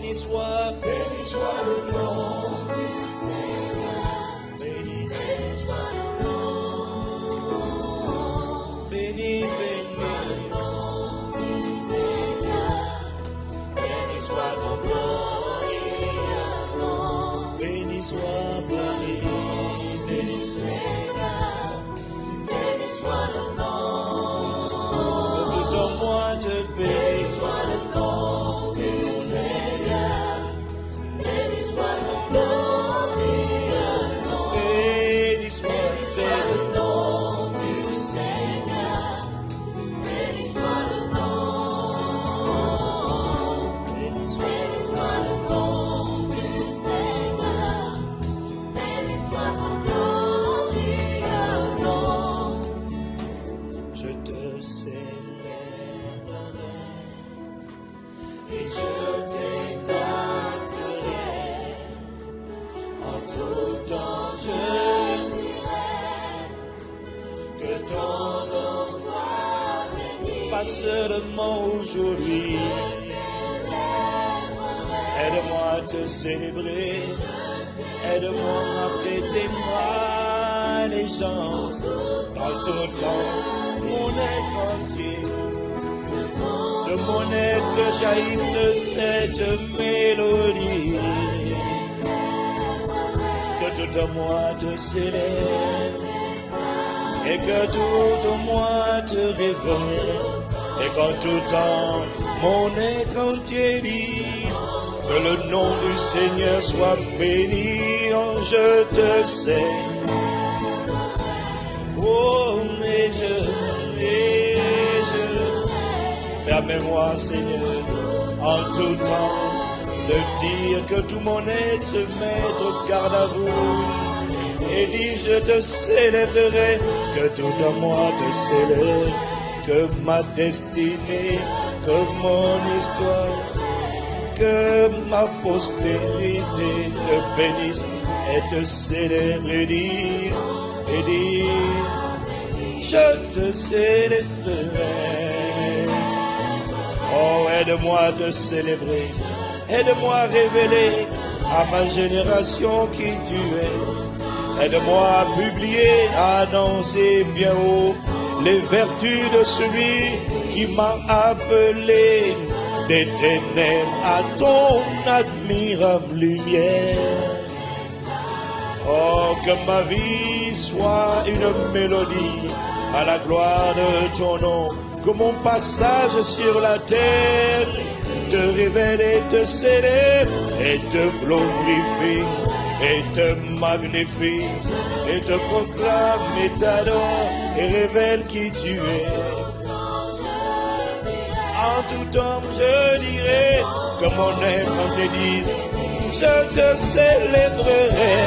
Béni soit le nom du Seigneur. Béni soit le nom. Béni soit le nom du Seigneur. Béni soit ton glorieux nom. Béni soit béni. Béni Seigneur. Béni soit le nom. Tout en moi te bénis. Soit le nom du Seigneur. Béni soit ton glorieux nom. Béni soit le nom du Seigneur. Béni soit le nom. Béni soit le nom du Seigneur. Béni soit ton glorieux nom. Je te célébrerai et je t'exalterai. En tout temps je dirai que ton nom soit béni. Pas seulement aujourd'hui. Aide-moi à te célébrer. Aide-moi à prêter moi allégeance. Dans tout temps, mon être entier. De mon être jaillisse cette mélodie. Que tout en moi te célèbre. Et que tout en moi te révèle. Et qu'en tout temps, mon être entier dise que le nom du Seigneur soit béni. Oh, je te sais. Oh, mais je. Permets-moi, Seigneur, en tout temps, de dire que tout mon être se mette au garde à vous. Et dis, je te célébrerai, que tout en moi te célèbre, que ma destinée, que mon histoire, que ma postérité te bénisse et te célèbre et dise, je te célébrerai. Oh, aide-moi à te célébrer. Aide-moi à révéler à ma génération qui tu es. Aide-moi à publier, à annoncer bien haut les vertus de celui qui m'a appelé des ténèbres à ton admirable lumière. Oh, que ma vie soit une mélodie à la gloire de ton nom. Que mon passage sur la terre te révèle et te célèbre et te glorifie et te magnifie et te proclame et t'adore et révèle qui tu es. En tout temps je dirai que mon être entier dise, je te célébrerai.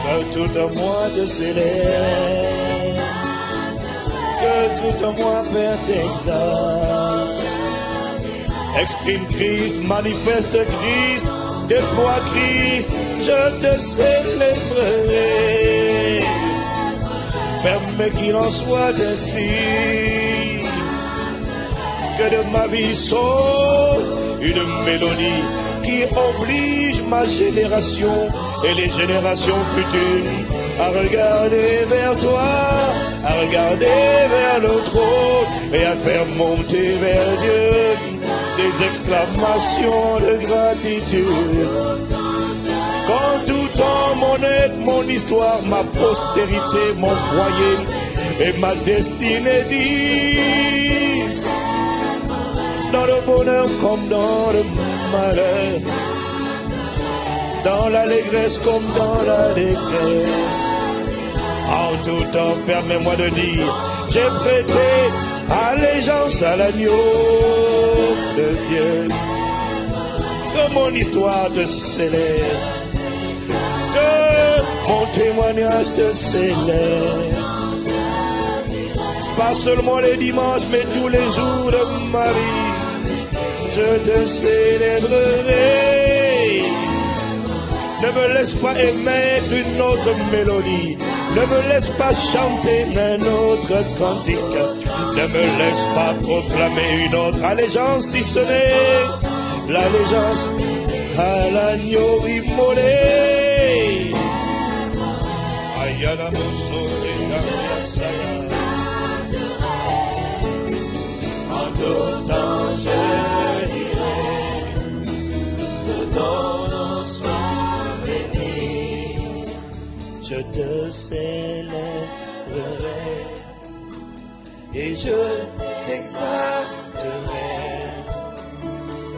Que tout en moi te célèbre. Que tout en moi, Père, t'exalte. Exprime Christ, manifeste Christ, déploie Christ, je te célébrerai. Permets qu'il en soit ainsi. Que de ma vie sorte une mélodie qui oblige ma génération et les générations futures à regarder vers toi, à regarder vers le trône et à faire monter vers Dieu des exclamations de gratitude. Qu'en tout temps mon être, mon histoire, ma postérité, mon foyer et ma destinée disent, dans le bonheur comme dans le malheur, dans l'allégresse comme dans la détresse. En tout temps, permets-moi de dire, j'ai prêté allégeance à l'agneau de Dieu. Que mon histoire te célèbre, que mon témoignage te célèbre. Pas seulement les dimanches, mais tous les jours de ma vie, je te célébrerai. Ne me laisse pas émettre une autre mélodie. Ne me laisse pas chanter un autre cantique. Ne me laisse pas proclamer une autre allégeance, si ce n'est l'allégeance à l'agneau immolé. Ayana Mosore, en tout temps je dirai que ton nom soit béni. Je te célébrerai et je t'exalterai.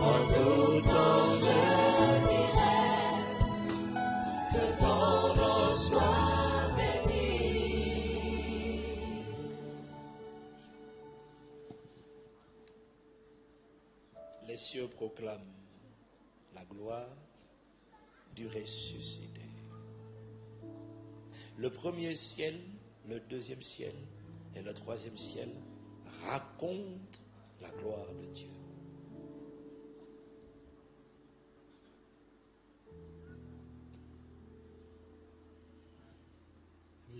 En tout temps je dirai que ton nom soit béni. Les cieux proclament la gloire du ressuscité. Le premier ciel, le deuxième ciel et le troisième ciel racontent la gloire de Dieu.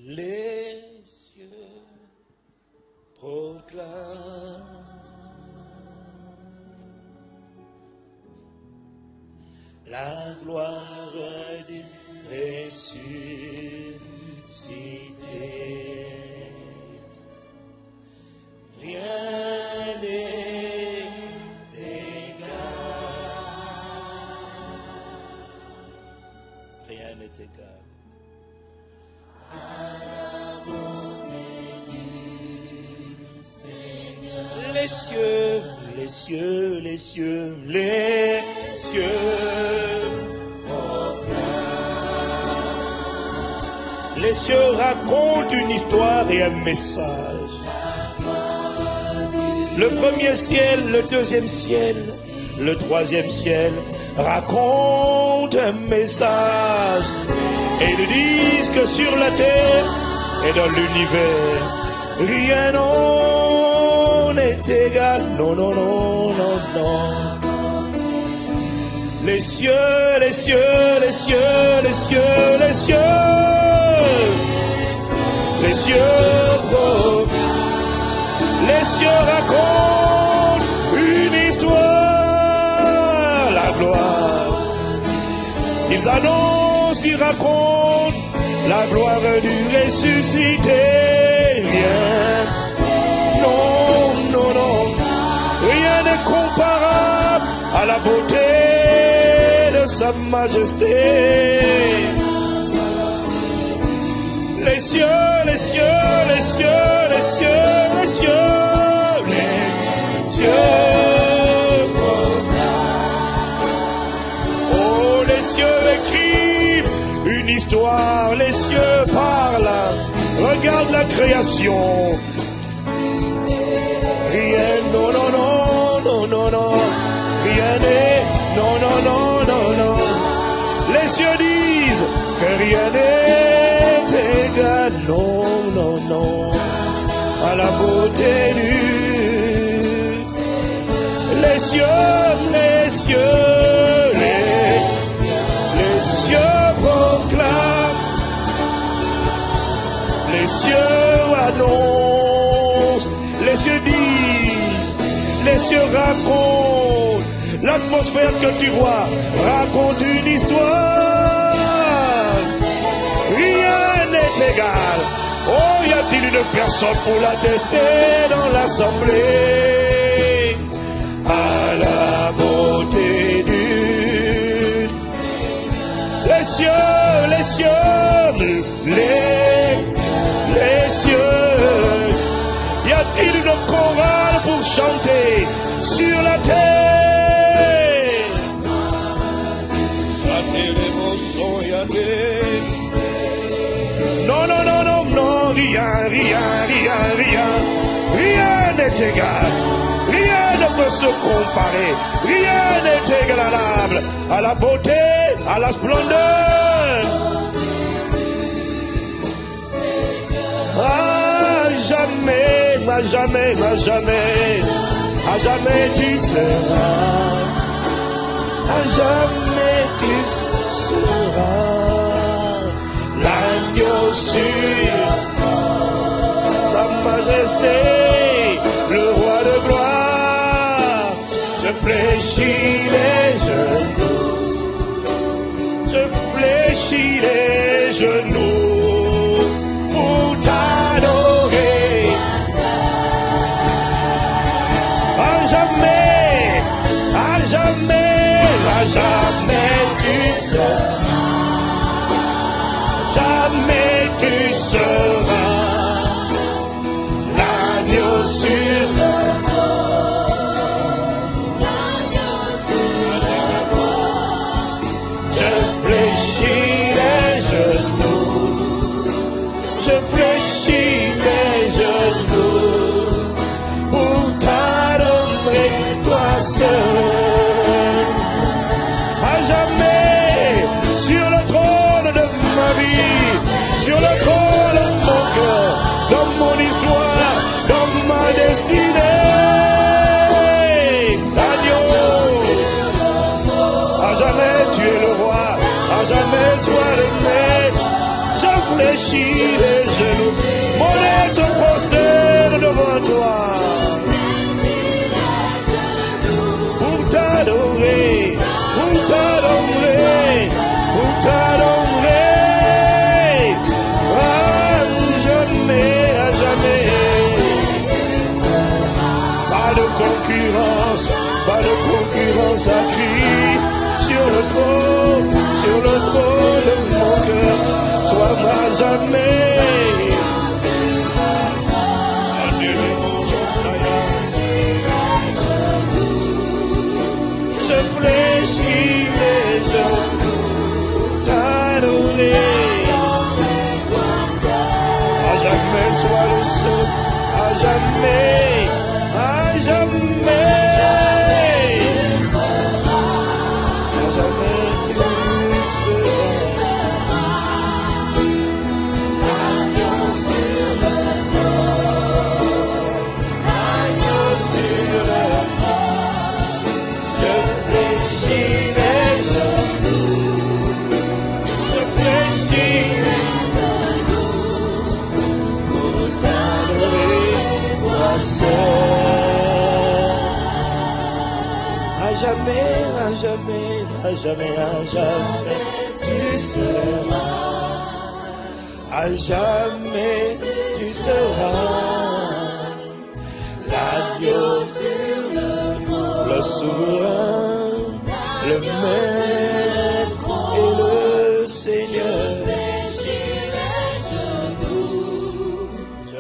Les cieux proclament la gloire du ressuscité. Rien n'est égal. Rien n'est égal. À la bonté du Seigneur. Les cieux, les cieux, les cieux, les cieux. Les cieux racontent une histoire et un message. Le premier ciel, le deuxième ciel, le troisième ciel racontent un message. Et ils disent que sur la terre et dans l'univers, rien n'est égal. Non, non, non, non, non. Les cieux, les cieux, les cieux, les cieux, les cieux. Les cieux racontent une histoire, la gloire. Ils annoncent, ils racontent la gloire du ressuscité. Rien, non, non, non, rien n'est comparable à la beauté de sa majesté. Les cieux, les cieux, les cieux, les cieux, les cieux, les cieux. Oh, les cieux écrivent une histoire, les cieux parlent. Regarde la création. Rien, non, non, non, non, non, non. Rien n'est, non, non, non, non, non. Les cieux disent que rien n'est égal, non, non, non, à la beauté du. Les cieux, les cieux, les cieux proclament, les cieux annoncent, les cieux disent, les cieux racontent. L'atmosphère que tu vois raconte une histoire. Rien n'est égal. Oh, y a-t-il une personne pour l'attester dans l'assemblée? À la beauté du. Les cieux, les cieux, les cieux. Y a-t-il une chorale pour chanter sur la terre? Non, non, non, non, non, rien, rien, rien, rien, rien n'est égal, rien ne peut se comparer, rien n'est égalable à la beauté, à la splendeur. À jamais, à jamais, à jamais, à jamais tu seras, à jamais tu seras. L'agneau sur sa majesté, le roi de gloire, je Je fléchis les genoux. Je fléchis les genoux pour t'adorer. À jamais, à jamais, à jamais tu seras. Jamais tu seras l'agneau sur le trône. Je fléchis les genoux. Je fléchis les genoux pour t'adorer, toi seul. À jamais sur le trône de ma vie, sur le trône de mon cœur, dans mon histoire, dans ma destinée. Agneau, à jamais tu es le roi, à jamais sois le maître. Je fléchis les genoux, mon être prosterne devant toi. Pour t'adorer, pour t'adorer, pour t'adorer. À jamais, à jamais. Pas de concurrence à Christ sur le trône de mon cœur. Sois-moi à jamais. Je fléchis les genoux, t'adorer. À jamais sois le seul, à jamais, à jamais. À jamais tu seras. Agneau sur le trône, agneau sur le trône. Je fléchis les genoux, je fléchis les genoux pour t'adorer, toi seul. À jamais, à jamais, à jamais, à jamais, tu seras. À jamais, tu seras l'agneau sur le trône, le souverain, le maître et le Seigneur. Je fléchis les genoux, je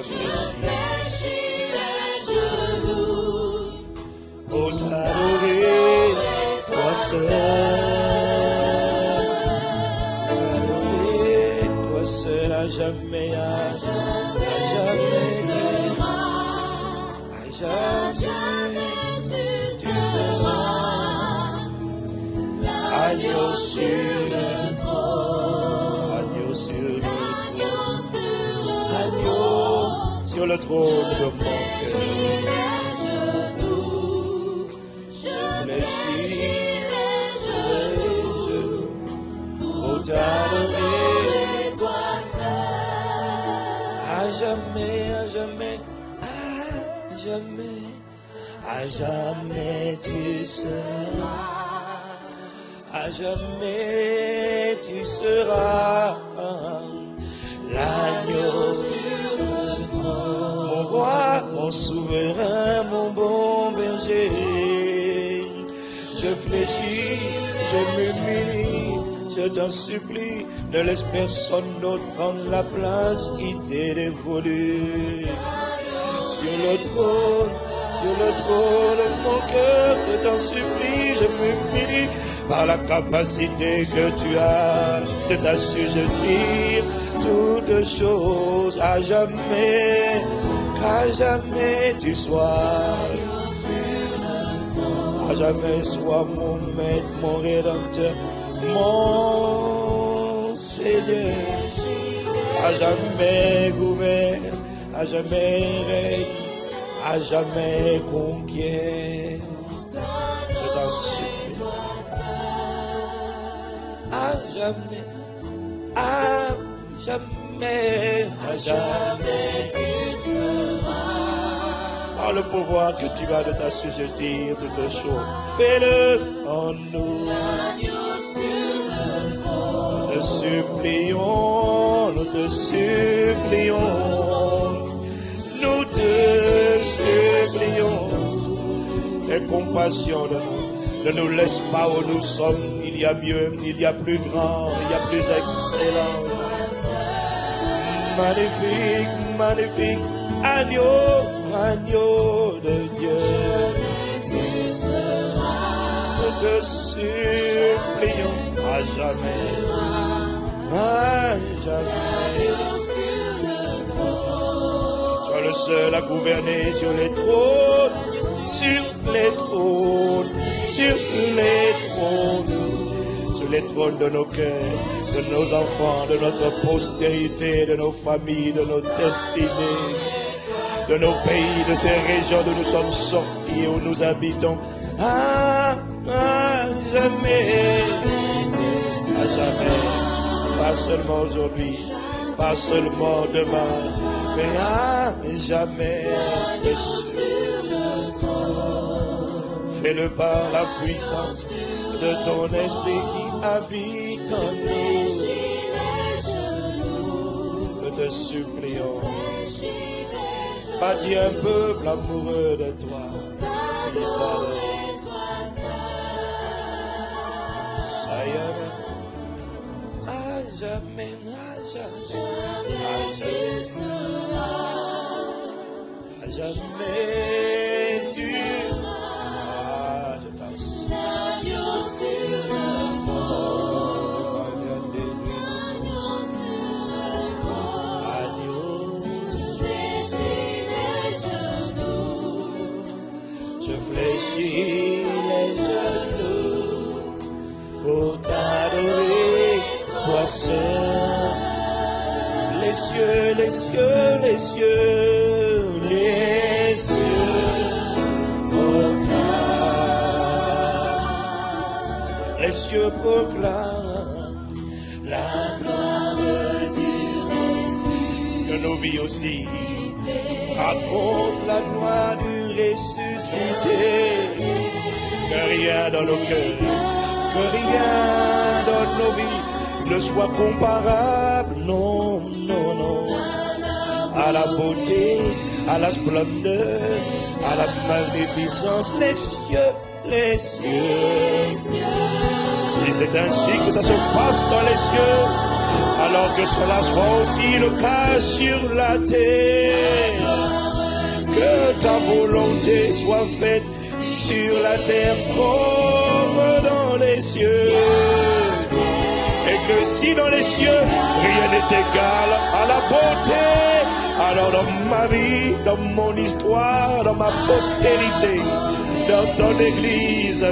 fléchis les genoux pour t'adorer, toi seul. T'adorer, toi seul, à jamais, à jamais, à jamais. Tu seras l'agneau sur le trône, agneau sur le trône, agneau sur le trône de mon cœur. Je fléchis les genoux pour t'adorer, toi seul. À jamais, à jamais, à jamais. À jamais tu seras, à jamais tu seras l'agneau sur le trône, mon roi, mon souverain, mon bon berger. Je fléchis, je m'humilie, je t'en supplie, ne laisse personne d'autre prendre la place qui t'est dévolue. Sur le trône de mon cœur, je t'en supplie, je m'humilie par la capacité que tu as de t'assujettir toutes choses à jamais, qu'à jamais tu sois, à jamais sois mon maître, mon rédempteur, mon Seigneur, à jamais gouverne, à jamais règne, à jamais conquiert. Je t'en supplie. À jamais, à jamais, à jamais tu seras. Par le pouvoir que tu as de t'assujettir toutes choses, fais-le en nous. Nous te supplions, nous te supplions, nous te supplions. Aie compassion de nous. Ne nous laisse pas où nous sommes. Il y a mieux, il y a plus grand, il y a plus excellent. Magnifique, magnifique, agneau, agneau de Dieu. Nous te supplions à jamais, à jamais. Sois le seul à gouverner sur les trônes, sur les trônes, sur les trônes, sur les trônes de nos cœurs, de nos enfants, de notre postérité, de nos familles, de nos destinées, de nos pays, de ces régions d'où nous sommes sortis, où nous habitons, à jamais, à jamais, pas seulement aujourd'hui, pas seulement demain, mais à jamais. Fais-le par la puissance de ton esprit qui habite en nous. Nous te supplions. Bâtis un peuple amoureux de toi. À jamais, à jamais, à jamais, tu. Les genoux pour t'adorer, toi seul. Les cieux, les cieux, les cieux, les cieux proclament. Les cieux proclament la gloire du Jésus. Que nos vies aussi racontent la gloire du ressuscité. Que rien dans nos cœurs, que rien dans nos vies ne soit comparable, non, non, non, à la beauté, à la splendeur, à la magnificence, les cieux, les cieux. Si c'est ainsi que ça se passe dans les cieux, alors que cela soit aussi le cas sur la terre. Que ta volonté soit faite sur la terre comme dans les cieux. Et que si dans les cieux rien n'est égal à la beauté, alors dans ma vie, dans mon histoire, dans ma postérité, dans ton église,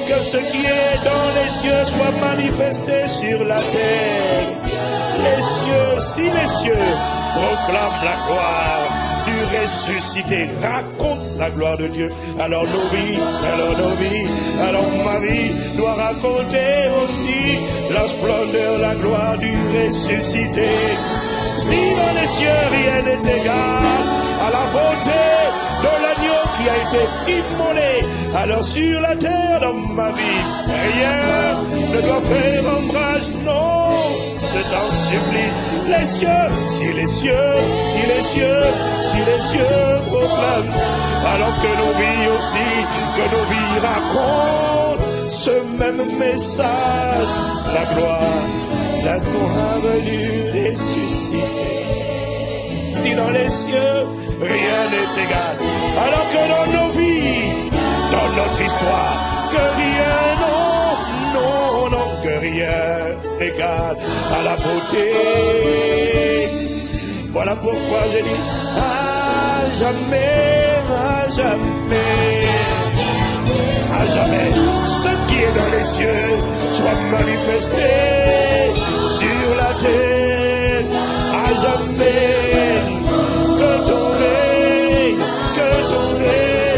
que ce qui est dans les cieux soit manifesté sur la terre. Les cieux, si les cieux proclament la gloire du ressuscité, raconte la gloire de Dieu, alors nos vies, alors ma vie doit raconter aussi la splendeur, la gloire du ressuscité. Si dans les cieux rien n'est égal à la beauté de l'agneau qui a été immolé, alors sur la terre dans ma vie, rien ne doit faire ombrage, non, je t'en supplie. Les cieux, si les cieux, si les cieux, si les cieux proclament, alors que nos vies aussi, que nos vies racontent ce même message, la gloire du ressuscité. Si dans les cieux, rien n'est égal, alors que dans nos vies, dans notre histoire, que rien, non, non, que rien n'égale à la beauté. Voilà pourquoi j'ai dit à jamais, à jamais, à jamais, ce qui est dans les cieux soit manifesté sur la terre, à jamais, que ton règne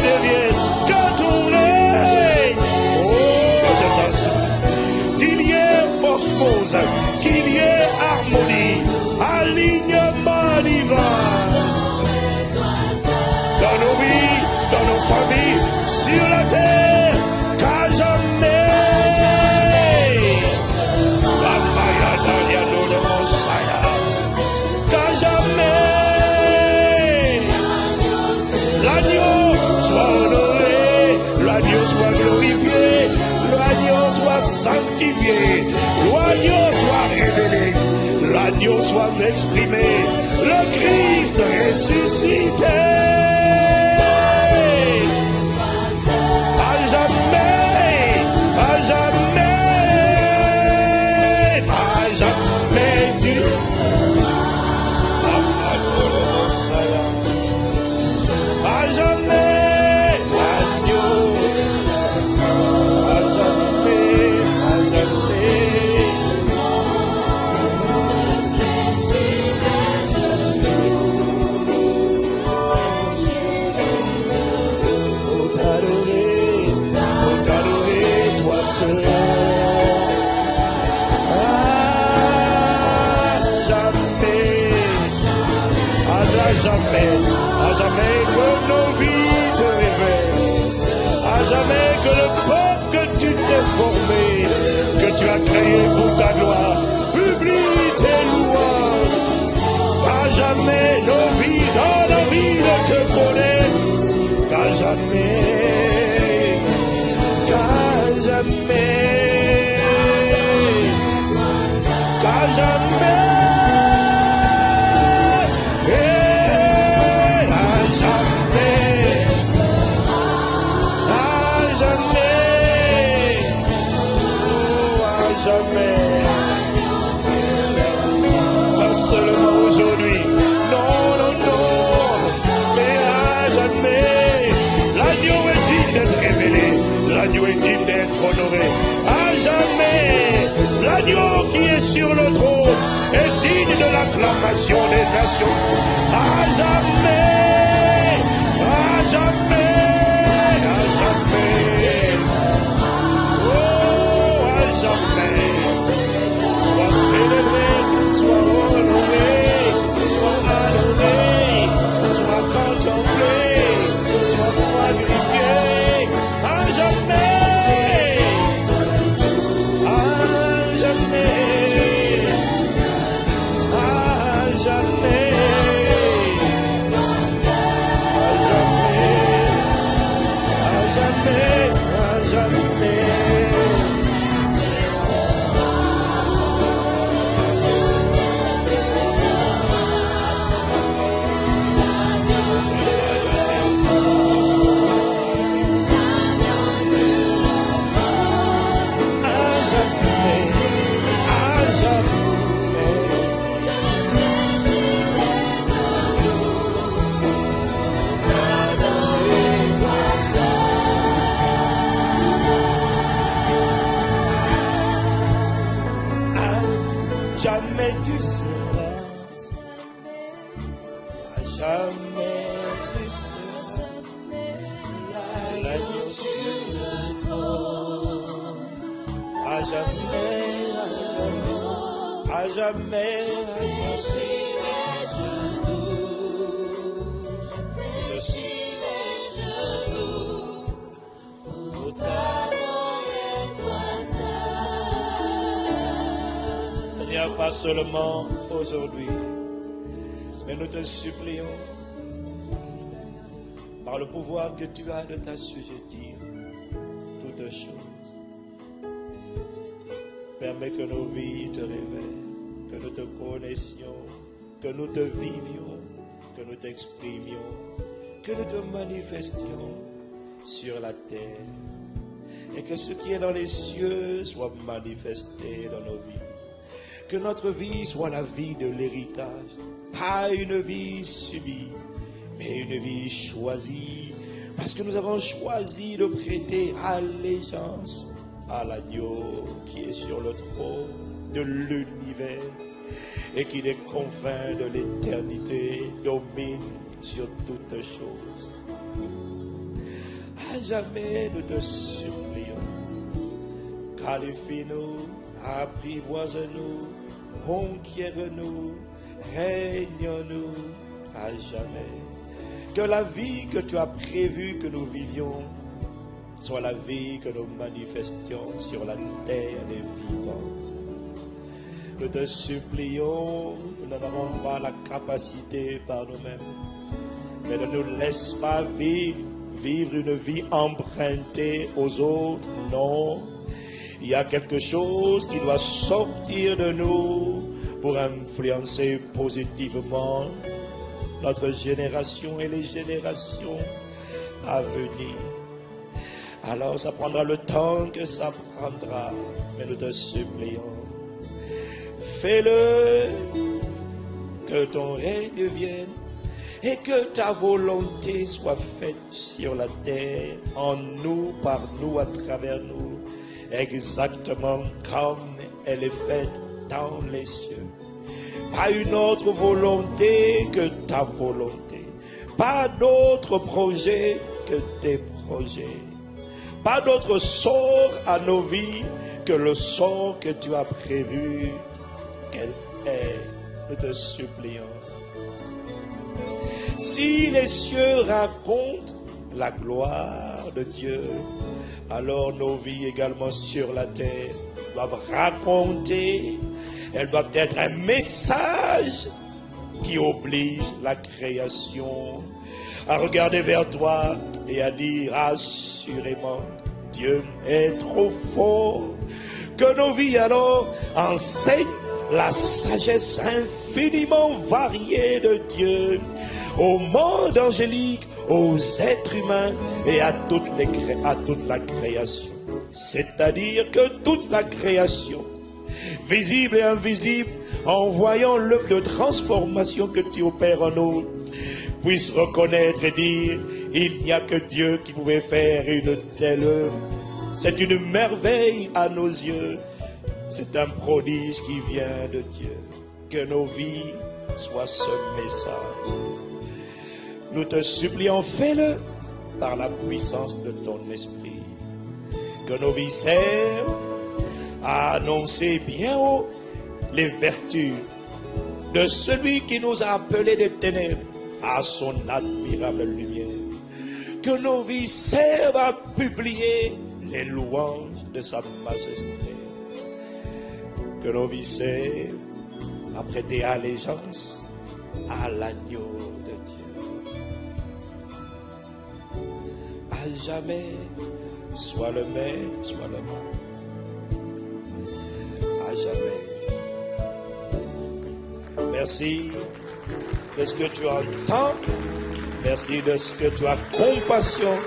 devienne, que ton règne, oh, je t'en supplie, qu'il y ait osmose, qu'il y ait harmonie, alignement divin dans nos vies. sanctifié, l'agneau soit révélé, l'agneau soit exprimé, le Christ ressuscité. À jamais, à jamais, à jamais tu à jamais, l'agneau, à jamais, à jamais. Pour t'adorer, toi seul. À jamais que nos vies te révèlent, à jamais que le peuple que tu t'es formé, que tu as créé pour ta gloire, publie tes louanges. À jamais nos vies, dans la vie de te connaître, qu'à jamais, qu'à jamais, qu'à jamais. Pas seulement aujourd'hui, non, mais à jamais. L'agneau est digne d'être révélé, l'agneau est digne d'être honoré. À jamais, l'agneau qui est sur le trône est digne de l'acclamation des nations. À jamais, à jamais, à jamais. Oh, à jamais. Sois célébré, sois honoré, sois adoré, sois contemplé, sois magnifié, à jamais, à jamais, à jamais, à jamais, à jamais. Jamais tu seras, à jamais tu seras, l'agneau sur le trône, à jamais, à jamais, à Seigneur, pas seulement aujourd'hui, mais nous te supplions, par le pouvoir que tu as de t'assujettir toutes choses. Permets que nos vies te révèlent, que nous te connaissions, que nous te vivions, que nous t'exprimions, que nous te manifestions sur la terre, et que ce qui est dans les cieux soit manifesté dans nos vies. Que notre vie soit la vie de l'héritage, pas une vie subie, mais une vie choisie, parce que nous avons choisi de prêter allégeance à l'agneau qui est sur le trône de l'univers et qui des confins de l'éternité domine sur toutes choses. À jamais nous te supplions, qualifie-nous, apprivoise-nous, conquiert-nous, règne-nous à jamais. Que la vie que tu as prévue que nous vivions soit la vie que nous manifestions sur la terre des vivants. Nous te supplions, nous n'avons pas la capacité par nous-mêmes, mais ne nous laisse pas vivre une vie empruntée aux autres, non. Il y a quelque chose qui doit sortir de nous pour influencer positivement notre génération et les générations à venir. Alors ça prendra le temps que ça prendra, mais nous te supplions, fais-le, que ton règne vienne et que ta volonté soit faite sur la terre, en nous, par nous, à travers nous, exactement comme elle est faite dans les cieux. Pas une autre volonté que ta volonté, pas d'autre projet que tes projets, pas d'autre sort à nos vies que le sort que tu as prévu qu'elle est. Nous te supplions. Si les cieux racontent la gloire de Dieu, alors nos vies également sur la terre doivent raconter, elles doivent être un message qui oblige la création à regarder vers toi et à dire assurément, Dieu est trop fort. Que nos vies alors enseignent la sagesse infiniment variée de Dieu au monde angélique, aux êtres humains et à toute la création. C'est-à-dire que toute la création, visible et invisible, en voyant l'œuvre de transformation que tu opères en nous, puisse reconnaître et dire, il n'y a que Dieu qui pouvait faire une telle œuvre. C'est une merveille à nos yeux. C'est un prodige qui vient de Dieu. Que nos vies soient ce message. Nous te supplions, fais-le par la puissance de ton esprit. Que nos vies servent à annoncer bien haut les vertus de celui qui nous a appelés des ténèbres à son admirable lumière. Que nos vies servent à publier les louanges de sa majesté. Que nos vies servent à prêter allégeance à l'agneau de Dieu. À jamais, soit le maître, soit le monde. À jamais. Merci de ce que tu entends. Merci de ce que tu as compassion.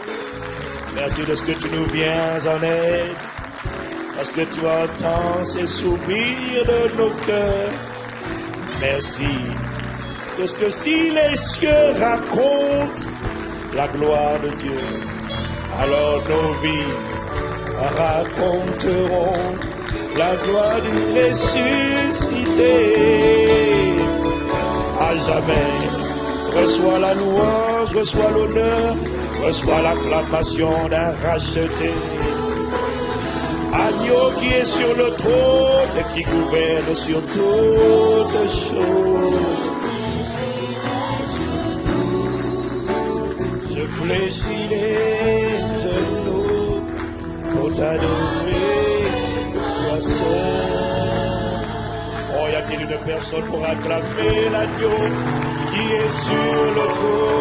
Merci de ce que tu nous viens en aide. Parce que tu entends ces soupirs de nos cœurs. Merci. Parce que si les cieux racontent la gloire de Dieu, alors nos vies raconteront la gloire du ressuscité. À jamais, reçois la louange, reçois l'honneur, reçois l'acclamation d'un racheté. Agneau qui est sur le trône et qui gouverne sur toutes choses. Je fléchis les genoux pour t'adorer, toi seul. Oh, y a-t-il une personne pour acclamer l'agneau qui est sur le trône?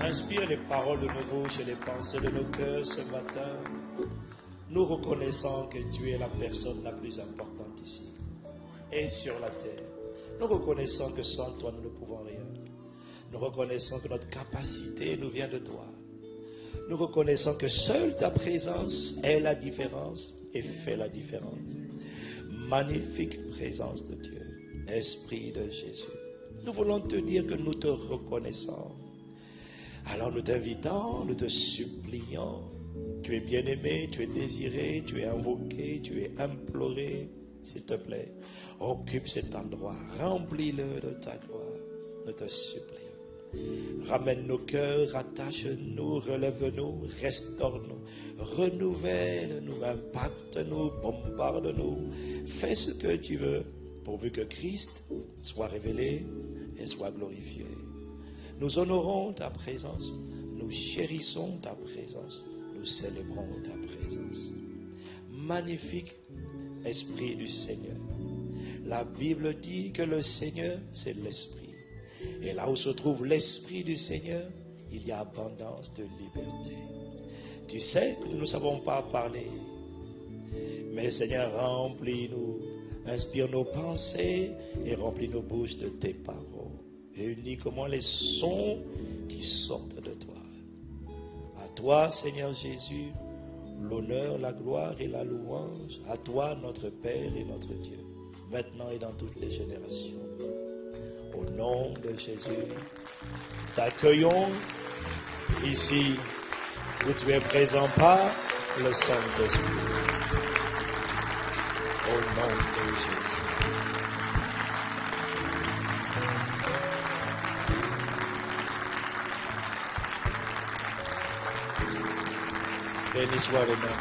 Inspire les paroles de nos bouches et les pensées de nos cœurs ce matin. Nous reconnaissons que tu es la personne la plus importante ici et sur la terre. Nous reconnaissons que sans toi nous ne pouvons rien. Nous reconnaissons que notre capacité nous vient de toi. Nous reconnaissons que seule ta présence est la différence et fait la différence. Magnifique présence de Dieu, Esprit de Jésus. Nous voulons te dire que nous te reconnaissons. Alors nous t'invitons, nous te supplions. Tu es bien-aimé, tu es désiré, tu es invoqué, tu es imploré. S'il te plaît, occupe cet endroit, remplis-le de ta gloire. Nous te supplions. Ramène nos cœurs, attache-nous, relève-nous, restaure-nous, renouvelle-nous, impacte-nous, bombarde-nous. Fais ce que tu veux, pourvu que Christ soit révélé et soit glorifié. Nous honorons ta présence, nous chérissons ta présence, nous célébrons ta présence. Magnifique Esprit du Seigneur. La Bible dit que le Seigneur, c'est l'Esprit. Et là où se trouve l'Esprit du Seigneur, il y a abondance de liberté. Tu sais que nous ne savons pas parler. Mais Seigneur, remplis-nous, inspire nos pensées et remplis nos bouches de tes paroles. Et uniquement les sons qui sortent de toi. À toi, Seigneur Jésus, l'honneur, la gloire et la louange. À toi, notre Père et notre Dieu, maintenant et dans toutes les générations. Au nom de Jésus, t'accueillons ici où tu es présent par le Saint-Esprit. Au nom de Jésus. Béni soit le nom.